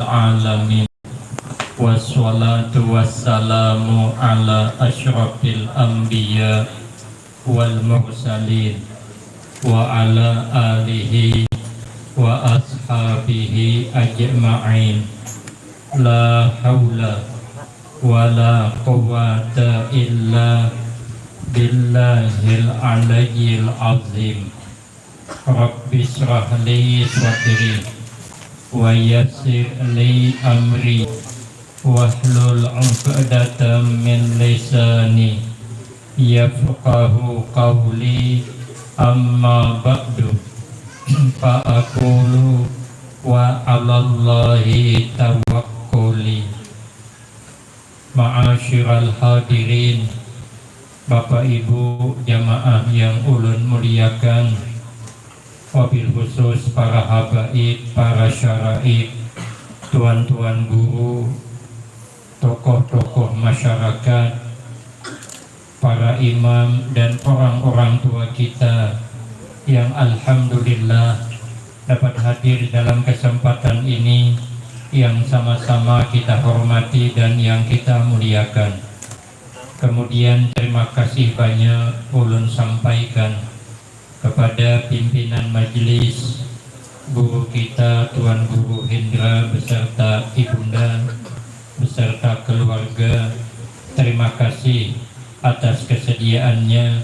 alamin wassalatu wassalamu ala asyrafil anbiya wal mursalin wa ala alihi wa ashabihi ajma'in. La haula wa la quwwata illa billahil aliyyil azim. Rabbi shrah li sadri wa yassir li amri wahlul 'uqdatam min lisani yafqahu qawli. Amma ba'du fa aqulu wa 'alallahi tawakkuli. Ma'asyiral hadirin, Bapak Ibu jamaah yang ulun muliakan, wabil khusus para habaib, para syaraib, tuan-tuan guru, tokoh-tokoh masyarakat, para imam dan orang-orang tua kita yang alhamdulillah dapat hadir dalam kesempatan ini yang sama-sama kita hormati dan yang kita muliakan. Kemudian terima kasih banyak ulun sampaikan kepada pimpinan majelis, guru kita Tuan Guru Hendra beserta ibunda beserta keluarga. Terima kasih atas kesediaannya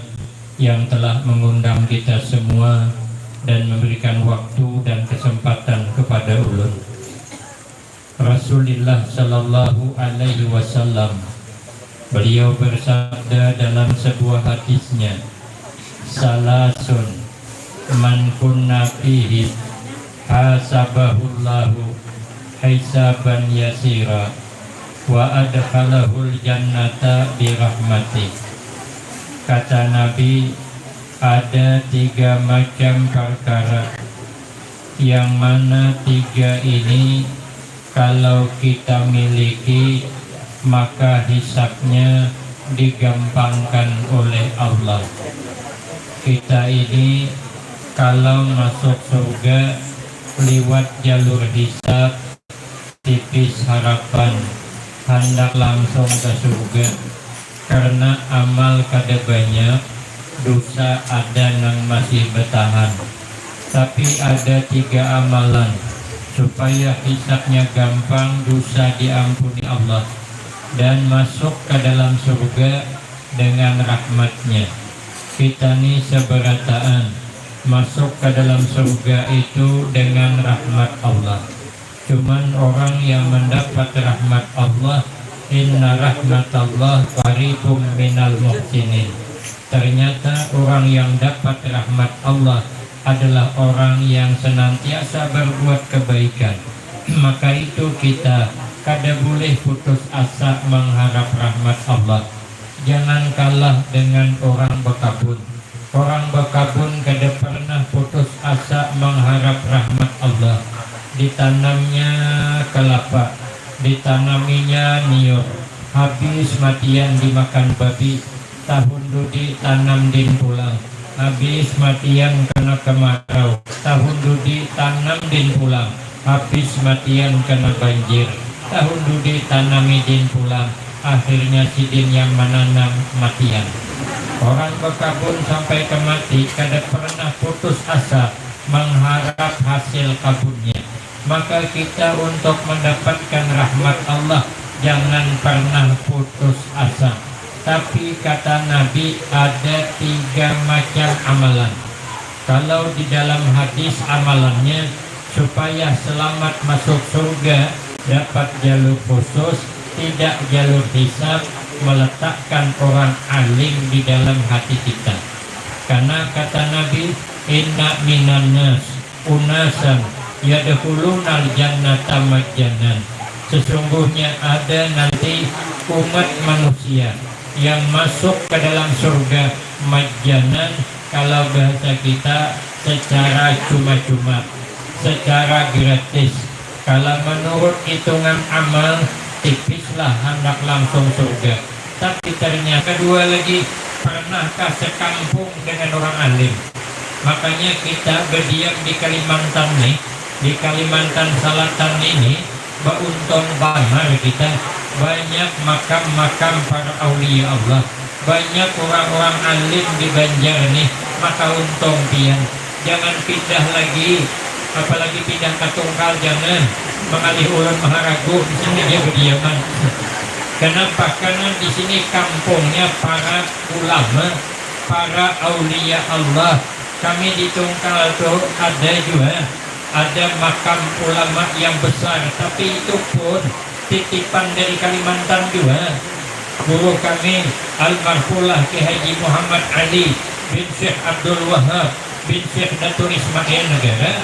yang telah mengundang kita semua dan memberikan waktu dan kesempatan kepada ulun. Rasulullah Sallallahu Alaihi Wasallam, beliau bersabda dalam sebuah hadisnya, salasun man kunna fihi hasabahullahu hisaban yasira wa adkhalahul jannata birahmati. Kata Nabi, ada 3 macam perkara yang mana 3 ini kalau kita miliki maka hisabnya digampangkan oleh Allah. Kita ini kalau masuk surga lewat jalur hisab tipis harapan hendak langsung ke surga, karena amal kada banyak, dosa ada yang masih bertahan. Tapi ada 3 amalan supaya hisabnya gampang, dosa diampuni Allah dan masuk ke dalam surga dengan rahmatnya. Kita ini seberataan masuk ke dalam surga itu dengan rahmat Allah. Cuman orang yang mendapat rahmat Allah, inna rahmatallah qaribum minal muhsinin. Ternyata orang yang dapat rahmat Allah adalah orang yang senantiasa berbuat kebaikan. Maka itu kita kada boleh putus asa mengharap rahmat Allah. Jangan kalah dengan orang bekabun. Orang bekabun kada pernah putus asa mengharap rahmat Allah. Ditanamnya kelapa, ditanaminya niur, habis matian dimakan babi. Tahun dudi tanam din pulang, habis matian kena kemarau. Tahun dudi tanam din pulang, habis matian kena banjir. Tahun dudi tanami din pulang, akhirnya sidin yang menanam matian. Orang bekabun sampai ke mati kada pernah putus asa mengharap hasil kabunnya. Maka kita untuk mendapatkan rahmat Allah jangan pernah putus asa. Tapi kata Nabi ada 3 macam amalan. Kalau di dalam hadis amalannya supaya selamat masuk surga, dapat jalur khusus, tidak jalur hisab, meletakkan orang alim di dalam hati kita. Karena kata Nabi, inna minan nas unasan yadkhulunal jannata majjanan. Sesungguhnya ada nanti umat manusia yang masuk ke dalam surga majjanan, kalau bahasa kita secara cuma-cuma, secara gratis. Kalau menurut hitungan amal tipislah hendak langsung surga. Tapi ternyata kedua lagi, pernahkah sekampung dengan orang alim? Makanya kita berdiam di Kalimantan nih, di Kalimantan Selatan ini Bauntong bamar kita, banyak makam-makam para aulia Allah, banyak orang-orang alim di Banjar nih, maka untung pian. Jangan pindah lagi, apalagi pindah ke Tungkal, jangan. Mengalih ulun Maharagu di sini dia berdiaman. Kenapa? Karena di sini kampungnya para ulama, para aulia Allah. Kami di Tungkal tuh ada juga, ada makam ulama yang besar, tapi itu pun titipan dari Kalimantan juga. Guru kami almarhumlah Ki Haji Muhammad Ali bin Syekh Abdul Wahab bin Syekh Datuk Ismail Negara,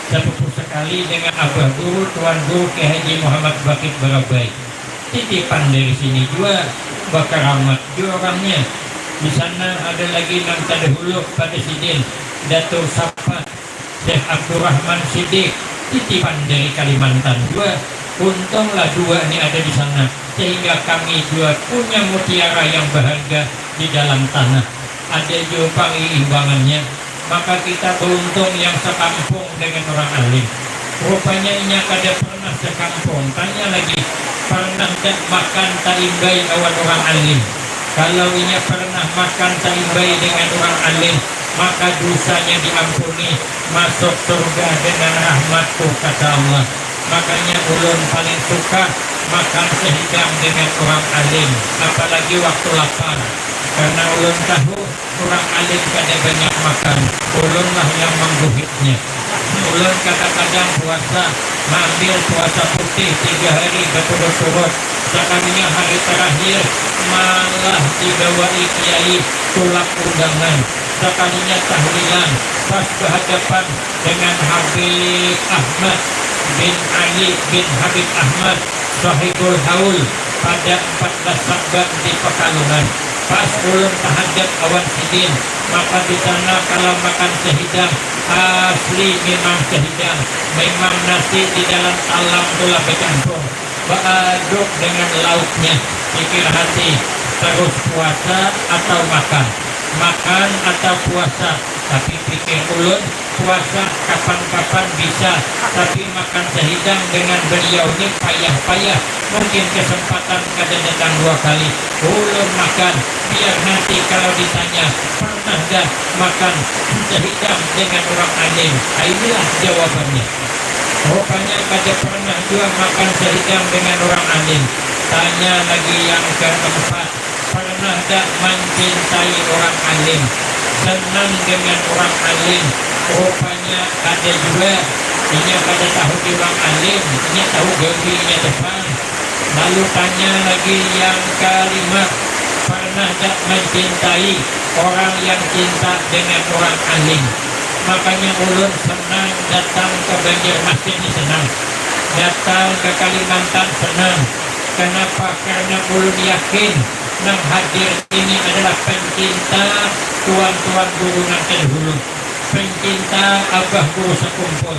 sepupu sekali dengan abah guru tuan guru Ki Haji Muhammad Bakit Barabai. Titipan dari sini juga, bakaramat juga orangnya. Di sana ada lagi nang tadahulu pada Sidin Datuk Sapa Syekh Abdurrahman Siddiq, titipan dari Kalimantan juga. Untunglah dua ini ada di sana, sehingga kami juga punya mutiara yang berharga di dalam tanah. Ada juga pengimbangannya. Maka kita beruntung yang sekampung dengan orang alim. Rupanya ini kada pernah sekampung. Tanya lagi, pernah tak makan taimbai awan orang alim? Kalau ini pernah makan taimbai dengan orang alim, maka dosanya diampuni, masuk surga dengan rahmatku, kata Allah. Makanya ulun paling suka makan sehidang dengan orang alim, apalagi waktu lapar. Karena ulun tahu orang alim kada banyak makan, ulunlah yang mengguhitnya. Ulun kadang-kadang puasa, mengambil puasa putih 3 hari berturut-turut. Sekalinya hari terakhir malah dibawai kiai tulak undangan. Sekalinya tahlilan pas berhadapan dengan Habib Ahmad bin Ali bin Habib Ahmad Sahibul Haul pada 14 Sabat di Pekalongan. Pas ulun tahajud awan sidin, maka di sana kalau makan sehidang asli memang sehidang, memang nasi di dalam talam pula bercampur, beraduk dengan lauknya. Pikir hati, terus puasa atau makan, makan atau puasa. Tapi pikir ulun, puasa kapan-kapan bisa, tapi makan sehidang dengan beliau ini payah-payah. Mungkin kesempatan kadang datang 2 kali. Ulun makan, biar nanti kalau ditanya, pernah gak makan sehidang dengan orang alim? Inilah jawabannya. Rupanya kada pernah juga makan sehidang dengan orang alim. Tanya lagi yang keempat, pernah gak mencintai orang alim, senang dengan orang alim? Rupanya ada juga. Ini pada tahu di orang alim, ini tahu gawinya depan. Lalu tanya lagi yang kelima, pernah tak mencintai orang yang cinta dengan orang alim? Makanya ulun senang datang ke Banjarmasin ini, senang datang ke Kalimantan, senang. Kenapa? Karena ulun yakin nang hadir ini adalah pencinta tuan-tuan guru nang terdahulu, pencinta abah guru sekumpul.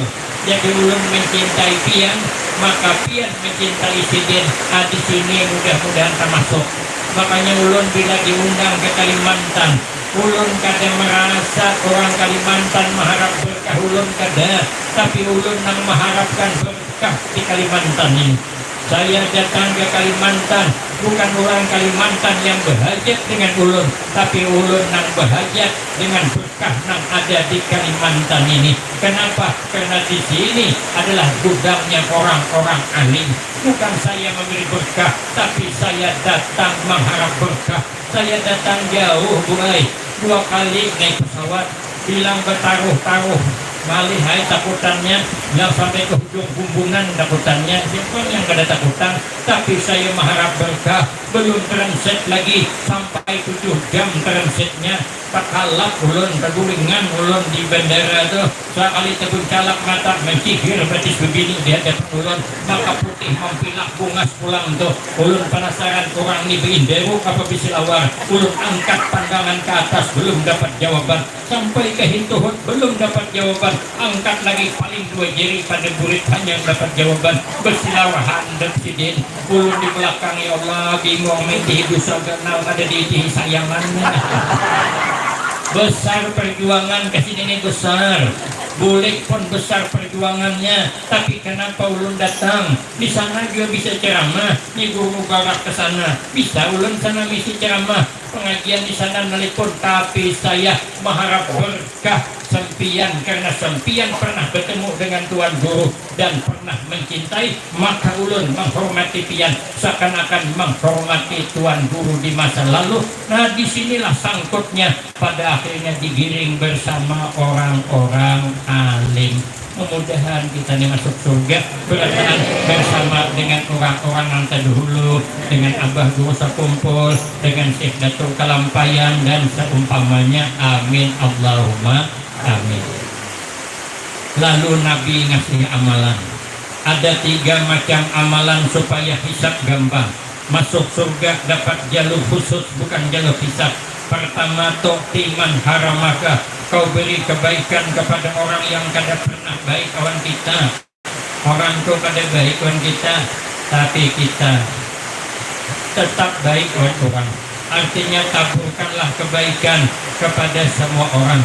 Jadi ulun mencintai pian, maka pian mencintai sidin. Di sini mudah-mudahan termasuk. Makanya ulun bila diundang ke Kalimantan, ulun kada merasa orang Kalimantan mengharap berkah, ulun kada, tapi ulun nang mengharapkan berkah di Kalimantan ini. Saya datang ke Kalimantan, bukan orang Kalimantan yang berhajat dengan ulun, tapi ulun nang berhajat dengan berkah nang ada di Kalimantan ini. Kenapa? Karena di sini adalah gudangnya orang-orang alim. Bukan saya memberi berkah, tapi saya datang mengharap berkah. Saya datang jauh, buai 2 kali naik pesawat, bilang bertaruh-taruh. Malih hai takutannya, yang sampai ke ujung bumbungan takutannya. Siapa yang gak ada takutan? Tapi saya mengharap berkah. Belum transit lagi, sampai 7 jam transitnya. Pakalap ulun, kegulingan ulun di bandara tuh. Sekali tebun calak mata, mencihir betis begini di hadapan ulun. Maka putih mempilak bungas pulang tuh. Ulun penasaran orang ini berinderu apa bisil awar. Ulun angkat pandangan ke atas, belum dapat jawaban. Sampai ke Hintuhut, belum dapat jawaban. Angkat lagi paling 2 jari pada burit hanya dapat jawaban. Bersilawahan dan sidin. Ulun di belakang, ya Allah, bingung menti dosa kenal ada di sayangannya. Besar perjuangan kesini ini besar. boleh pun besar perjuangannya, tapi kenapa ulun datang? Di sana juga bisa ceramah, ni guru barak ke sana, bisa ulun sana misi ceramah, pengajian di sana nelipun, tapi saya mengharap berkah sempian, karena sempian pernah bertemu dengan Tuan Guru dan pernah mencintai, maka ulun menghormati pian seakan-akan menghormati Tuan Guru di masa lalu. Nah, disinilah sangkutnya, pada akhirnya digiring bersama orang-orang alim. Mudah-mudahan kita ini masuk surga bertahan bersama dengan orang-orang yang terdahulu, dengan Abah Guru sekumpul, dengan Syekh Datuk Kalampayan dan seumpamanya. Amin Allahumma amin. Lalu Nabi ngasih amalan. Ada 3 macam amalan supaya hisab gampang. Masuk surga dapat jalur khusus, bukan jalur hisab. Pertama, tu'ti man haramaka, kau beri kebaikan kepada orang yang kada pernah baik kawan kita. Orang tu kada baik kawan kita, tapi kita tetap baik kawan orang. Artinya taburkanlah kebaikan kepada semua orang.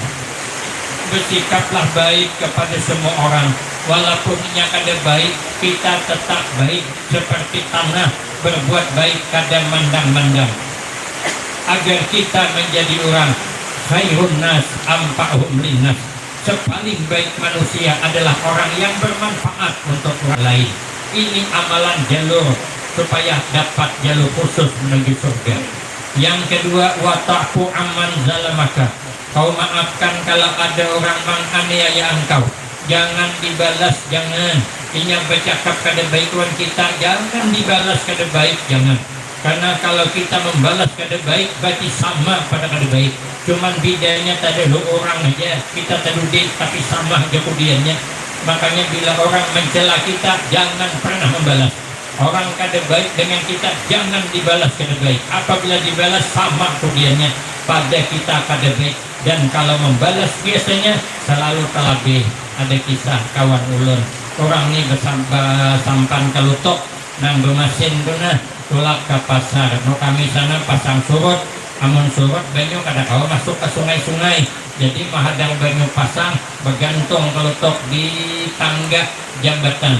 Bersikaplah baik kepada semua orang. Walaupun yang kada baik, kita tetap baik seperti tanah, berbuat baik kada mandang-mandang. Agar kita menjadi orang khairun nas ampa'hum linnas. Sepaling baik manusia adalah orang yang bermanfaat untuk orang lain. Ini amalan jalur supaya dapat jalur khusus menuju surga. Yang kedua, wa ta'fu amman zalamaka, kau maafkan kalau ada orang menganiaya engkau. Jangan dibalas, jangan. Ini yang bercakap kada baik kawan kita, jangan dibalas kada baik, jangan. Karena kalau kita membalas kada baik, berarti sama pada kada baik. Cuman bedanya tadi lu orang aja, kita terdudik tapi sama aja kemudiannya. Makanya bila orang mencela kita, jangan pernah membalas. Orang kada baik dengan kita, jangan dibalas kada baik. Apabila dibalas, sama kemudiannya pada kita kada baik. Dan kalau membalas biasanya selalu terlebih. Ada kisah kawan ulun, orang ini sampan kalutok nang bermasin tu nah, tulak ke pasar. No kami sana pasang surut, amun surut banyu kada kau masuk ke sungai-sungai. Jadi mahadang banyu pasang bergantung kalutok di tangga jambatan.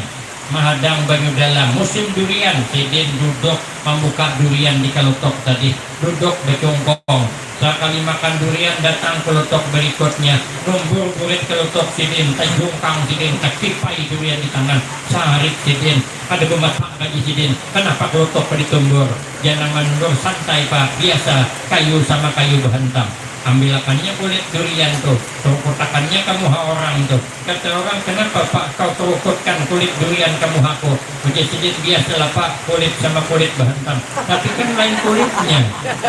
Mahadang banyu dalam musim durian, sidin duduk membuka durian di kalutok tadi, duduk bercongkong. Sekali makan durian datang kelutok berikutnya, numbur kulit kelutok sidin, tajungkang sidin, takipai durian di tangan, sarik sidin, ada bemasak gaji sidin. Kenapa kelutok ditumbur? Jangan mendur, santai pak, biasa kayu sama kayu berhentam. Ambilakannya kulit durian tuh, terukutakannya kamu orang tuh. Kata orang, kenapa pak kau terukutkan kulit durian kamu aku? Uji sedikit biasalah pak, kulit sama kulit berhentam. Tapi kan lain kulitnya.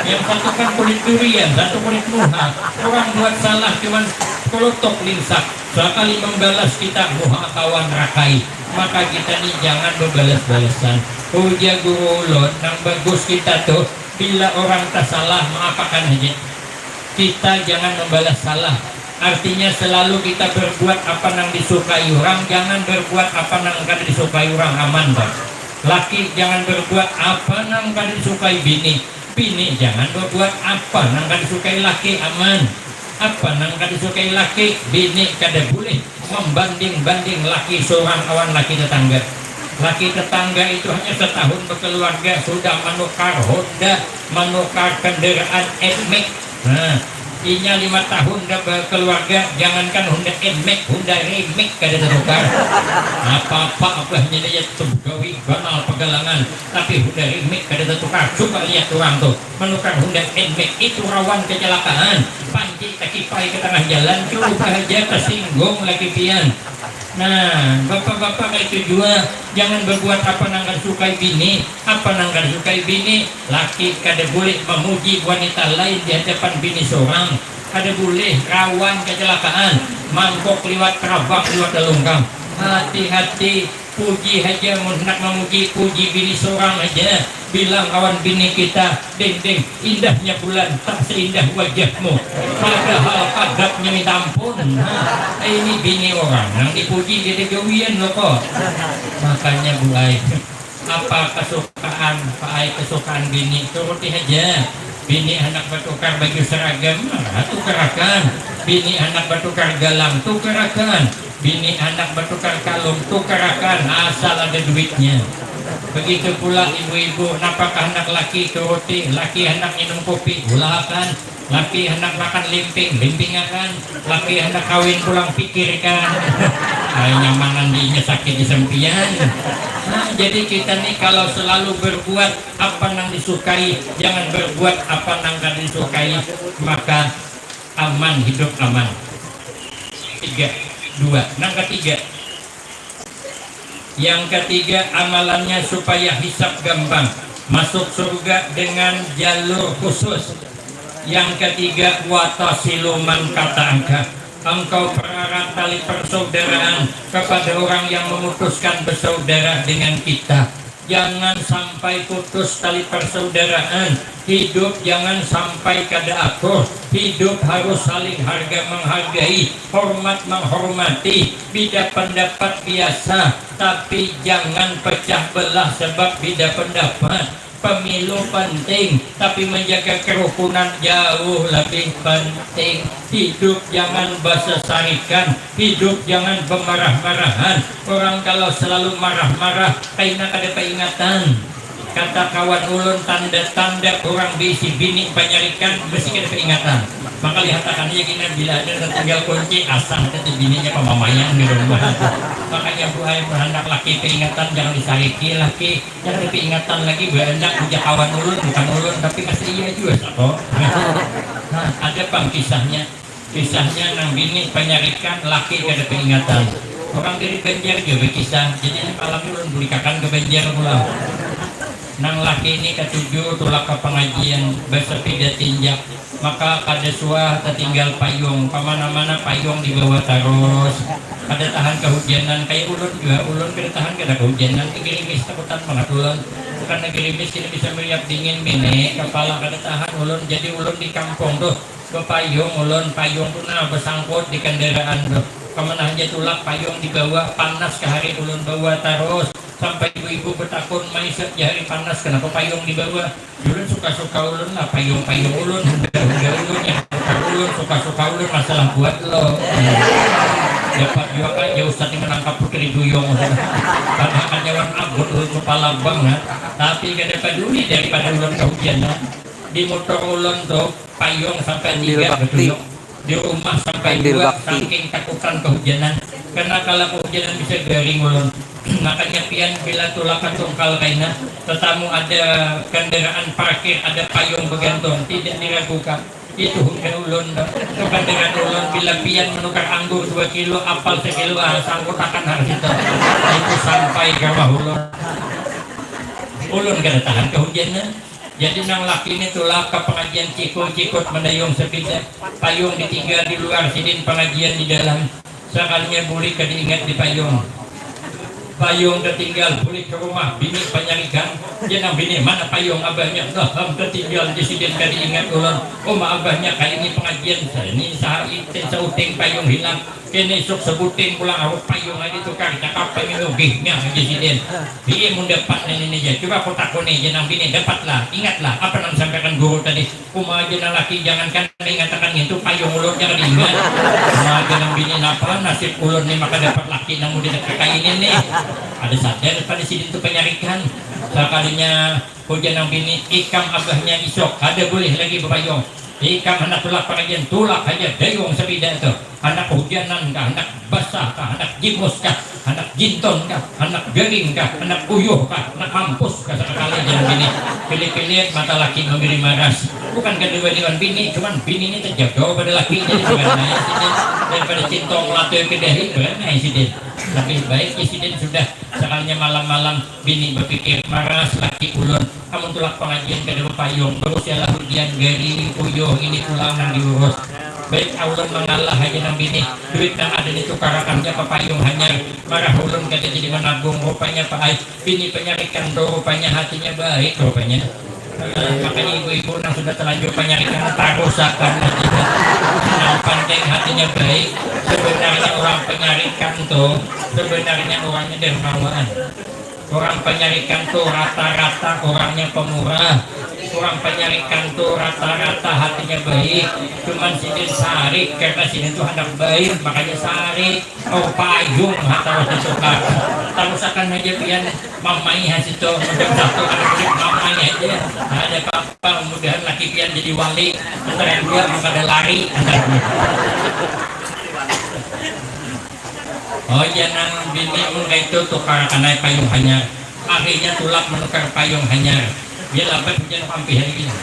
Yang satu kan kulit durian, satu kulit muha. Orang buat salah cuman kelutok linsak. Sekali membalas kita muha kawan rakai. Maka kita nih jangan membalas-balasan. Uji guru ulun, yang bagus kita tuh, bila orang tak salah mengapakan aja. Kita jangan membalas salah. Artinya selalu kita berbuat apa yang disukai orang, jangan berbuat apa yang kada disukai orang, aman bang. Laki jangan berbuat apa yang kada disukai bini. Bini jangan berbuat apa yang kada disukai laki, aman. Apa yang kada disukai laki, bini kada boleh membanding-banding laki seorang kawan laki tetangga. Laki tetangga itu hanya setahun berkeluarga sudah menukar Honda, menukar kendaraan NMAX. Nah, inya 5 tahun dah berkeluarga, jangankan Honda NMAX, Honda Remix kada tertukar. Apa-apa abahnya dia sebagai banal pegalangan, tapi Honda Remix kada tertukar. Coba lihat orang tuh menukar Honda NMAX itu rawan kecelakaan. Panji takipai ke tengah jalan, coba aja tersinggung lagi pian. Nah, bapak-bapak itu juga jangan berbuat apa yang kada sukai bini, apa yang kada sukai bini. Laki kada boleh memuji wanita lain di hadapan bini seorang, kada boleh, rawan kecelakaan. Mangkok liwat kerabak liwat dalungkang. Hati-hati, puji aja, nak memuji puji bini seorang aja. Bilang kawan bini kita, deng indahnya bulan tak seindah wajahmu, padahal adabnya minta ampun. Nah, ini bini orang yang dipuji jadi gawian loh kok. Makanya Bu Ai, apa kesukaan Pak Ai, kesukaan bini turuti aja. bini anak bertukar baju seragam, tukarakan. Bini anak bertukar galang, tukarakan. Bini anak bertukar kalung, tukarakan, asal ada duitnya. Begitu pula ibu-ibu, apakah anak laki turuti, laki anak minum kopi, ulakan. Laki hendak makan limpingakan. Laki hendak kawin pulang pikirkan. Nyamanan dinya sakit di sempian. Nah, jadi kita nih kalau selalu berbuat apa yang disukai, jangan berbuat apa yang gak disukai, maka aman, hidup aman. 3, 2. Yang ketiga, amalannya supaya hisab gampang, masuk surga dengan jalur khusus. Yang ketiga, watasiluman kata engkau pererat tali persaudaraan kepada orang yang memutuskan bersaudara dengan kita. Jangan sampai putus tali persaudaraan. Hidup jangan sampai kada akur. Hidup harus saling harga menghargai, hormat menghormati. Beda pendapat biasa, tapi jangan pecah belah sebab beda pendapat. Pemilu penting, tapi menjaga kerukunan jauh lebih penting. Hidup jangan basah-sarikan, hidup jangan pemarah-marahan. Orang kalau selalu marah-marah, kaina kada peringatan. Kata kawan ulun, tanda-tanda orang bisi bini penyarikan mesti kada peringatan. Maka lihatakan aja gini, bila ada tinggal kunci asal ada bininya pemamayang di rumah. Makanya buhay berhendak laki peringatan, jangan disariki laki, jangan peringatan lagi berhendak punya kawan ulun, bukan ulun tapi masih iya juga satu. Nah, ada bang kisahnya nang bini penyarikan, laki kada peringatan. Orang dari Banjar juga kisah, jadi malam ulun bulikakan ke Banjar pulang. Nang laki ini ketujuh tulak ke pengajian bersepeda tinjak, maka kada suah tertinggal payung, kemana-mana payung dibawa terus. Kada tahan kehujanan, kayak ulun juga, ulun kada tahan kada kehujanan, gerimis takutan banget ulun. Karena gerimis kita bisa meriap dingin bini, kepala kada tahan ulun, jadi ulun di kampung tuh payung ulun, payung tuh nah bersangkut di kendaraan tuh. Kemana aja tulak payung dibawa, panas ke hari ulun bawa terus. Sampai ibu-ibu bertakun, maisat di hari panas kenapa payung dibawa. Ulun suka-suka ulun lah, payung-payung ulun, hunda-hunda ulun, yang suka ulun, masalah buat lo. Dapat juga kan ya Ustaz ini menangkap putri duyung. Karena kan nyawan abut ulun kepala banget, tapi kada peduli daripada ulun kehujanan. Di motor ulun tuh payung sampai 3 betul. Di rumah sampai 2, saking takutan kehujanan. Karena kalau kehujanan bisa garing ulun. Makanya pian bila tulakan tungkal kaina, tetamu ada kendaraan parkir, ada payung bergantung, tidak diragukan. Itu ulun, itu kendaraan ulun. Bila pian menukar anggur 2 kilo, apal 1 kilo, sangkut akan harus itu sampai ke bawah ulun. Ulun kada tahan kehujanan. Jadi nang laki ini tulak ke pengajian cikut mendayung sepeda, payung ditinggal di luar, sidin pengajian di dalam. Sekalinya boleh kada ingat di payung. Payung tertinggal boleh ke rumah, bini penyarikan, jenang bini mana payung abahnya, tertinggal di sidin kada ingat ulun. Abahnya kayak ini pengajian saya ini sauting payung hilang. Kini sok sebutin pulang aku payung lagi tukar cakap pengen gihnya aja sidin. Dia mau dapat ini aja. Coba aku takuni jenang bini dapatlah, ingatlah apa yang sampaikan guru tadi. Jenang laki jangankan mengatakan itu payung ulun jangan diingat. Jenang bini apa nasib ulun nih maka dapat laki namun di dekat ini nih. Ada sadar pada sidin itu penyarikan. Sekalinya jenang bini ikam abahnya isok ada boleh lagi berpayung. Ikam anak tulak pengajian tulak aja dayung sepeda itu. Anak hujanan kah, anak basah kah, anak jimus kah, anak jinton kah, anak garing kah, anak uyuh kah, anak mampus kah, sekali jangan bini pilih-pilih mata laki memberi maras. Bukan kedua dengan bini, cuman bini ini terjaga pada laki jadi sebenarnya sidin daripada cintong latu yang kedahi benar sidin. Lebih baik sidin sudah sekalinya malam-malam bini berpikir maras laki ulun. Kamu tulak pengajian kedua payung terus ya hujan garing uyuh ini tulang yang diurus. Baik ulun mengalah aja nang bini, duit yang ada itu karakannya ke payung hanya marah ulun kata jadi menabung rupanya Pak Ai bini penyarikan tuh rupanya hatinya baik rupanya. Makanya ibu-ibu yang sudah terlanjur penyarikan tarusakan yang penting hatinya baik. Sebenarnya orang penyarikan tuh sebenarnya orangnya dermawan. Orang penyarikan tuh rata-rata orangnya pemurah. orang penyarikan tuh rata-rata hatinya baik, cuman sidin sarik karena sidin tuh anak baik makanya sarik. Oh payung atau suka terus akan aja pian mamai hasil tuh udah satu anak kulit mamai aja ada apa mudahan laki pian jadi wali antara dia maka ada lari oh jangan bini kayak itu tukar kanai payung hanyar akhirnya tulak menukar payung hanyar dia lambat hujan sampai hari ini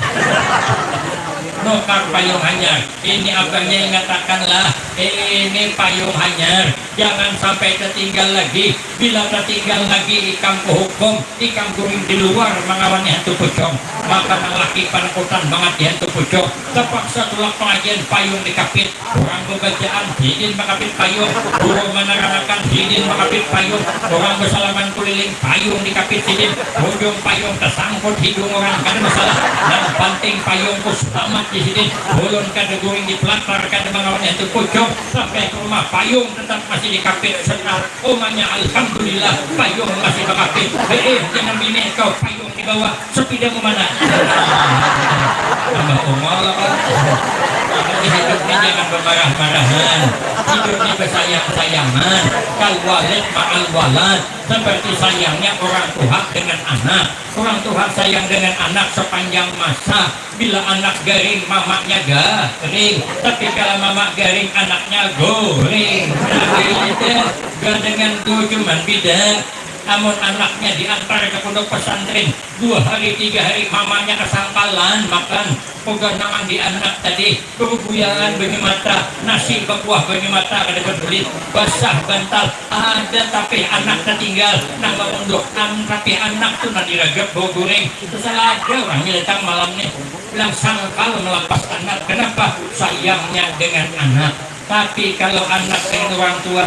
nukar payung hanyar ini abangnya yang mengatakanlah ini payung hanyar jangan sampai tertinggal lagi bila tertinggal lagi ikam hukum ikam guring di luar mengawani hantu pocong maka laki panakutan banget di hantu pocong terpaksa tulak pengajian payung dikapit orang pembacaan hidin makapit payung guru menerangkan hidin makapit payung orang bersalaman keliling payung dikapit hidin ujung payung tersangkut hidung orang kada masalah dan banting payung selamat di hidin ulun kada guring di pelantar kada mengawani hantu pocong sampai ke rumah payung tetap masih dikapit serta omanya alhamdulillah payung masih dikapit jangan bini kau payung di bawah sepidamu mana tambah umur kan hidupnya jangan bermarah-marahan hidupnya bersayang-sayangan kal walid ma'al walad seperti sayangnya orang tua dengan anak orang tua sayang dengan anak sepanjang masa bila anak garing mamanya garing tapi kalau mama garing anaknya goreng gak dengan tuh cuman beda namun anaknya diantar ke pondok pesantren 2 hari 3 hari mamanya kesangkalan makan pegangan di anak tadi kebubuyangan banyu mata nasi berkuah banyu mata kada berbelit basah bantal ada tapi anak tertinggal nang mengunduk tapi anak tuh nanti diragap bau goreng terus ada orangnya datang malamnya bilang sangkal melepas anak kenapa sayangnya dengan anak tapi kalau anak dengan orang tua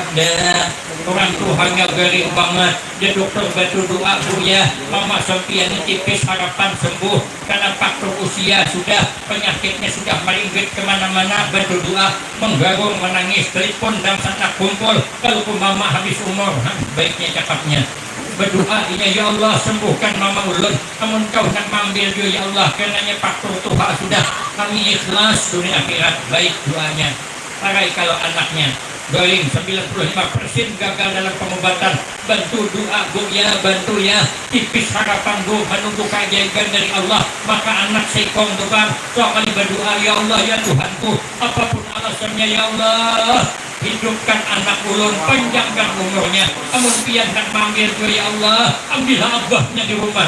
orang tuanya garing banget dia dokter batu doa ya mama sampian tipis harapan sembuh karena faktor usia sudah penyakitnya sudah meringkit kemana-mana batu doa menggarung menangis telepon dan sana kumpul kalau mama habis umur baiknya cakapnya berdoa ya Allah sembuhkan mama ulun namun kau nak mengambil dia ya Allah karenanya faktor Tuhan sudah kami ikhlas dunia akhirat baik doanya pakai kalau anaknya garing 95% gagal dalam pengobatan bantu doa bu ya bantu ya tipis harapan bu menunggu keajaiban dari Allah maka anak sekong tukang sekali berdoa ya Allah ya Tuhanku apapun alasannya ya Allah hidupkan anak ulun panjangkan umurnya amun pian nak manggil ya Allah ambillah abahnya di rumah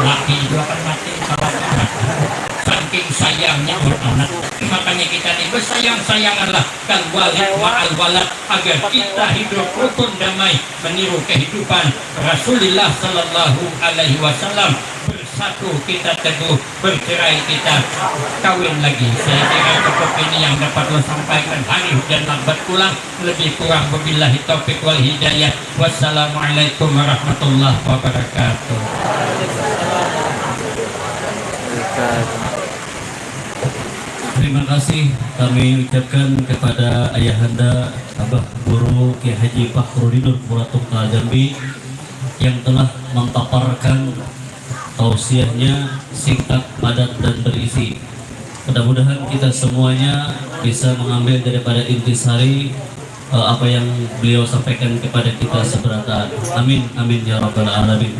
laki itu akan mati saking sayangnya anak makanya kita ini bersayang-sayanganlah kal walid ma'al walad agar kita hidup rukun damai meniru kehidupan Rasulullah sallallahu alaihi wasallam bersatu kita teguh bercerai kita kawin lagi saya kira cukup ini yang dapat lo sampaikan hari hujan lambat pulang lebih kurang wabillahi taufiq wal hidayah wassalamualaikum warahmatullahi wabarakatuh. Terima kasih kami ucapkan kepada Ayahanda Abah Guru Kiai Haji Fakhrudin Muratum Jambi yang telah memaparkan tausiahnya singkat, padat dan berisi. Mudah-mudahan kita semuanya bisa mengambil daripada intisari apa yang beliau sampaikan kepada kita seberata. Amin amin ya rabbal alamin.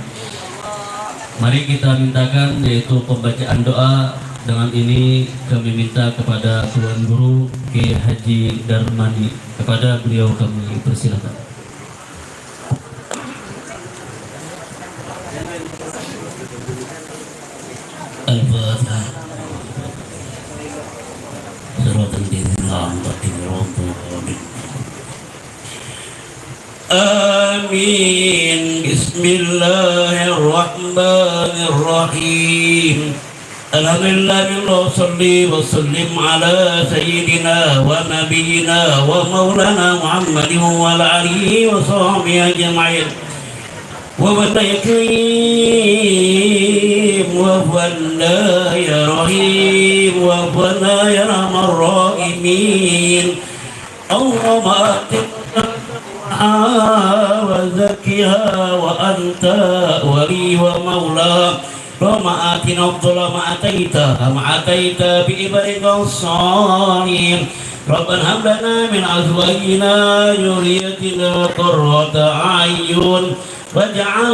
Mari kita mintakan yaitu pembacaan doa. Dengan ini kami minta kepada Tuan Guru Kiai Haji Darmani, kepada beliau kami persilakan. Al-Fatihah. Amin. Bismillahirrahmanirrahim. Alhamdulillah salli wa sallim ala sayyidina wa nabiyyina wa maulana Muhammadin wa ala alihi wa sahbihi ajma'in wa barakatuh wa walla ya rahim wa walla ya rahmar rahimin Allahumma wa zakkiha wa anta wali wa maula Roma atina afdhala ma ataita kama ataita bi ibadika shalihin Rabbana hab lana min azwajina dhurriyyatina qurrata a'yun waj'al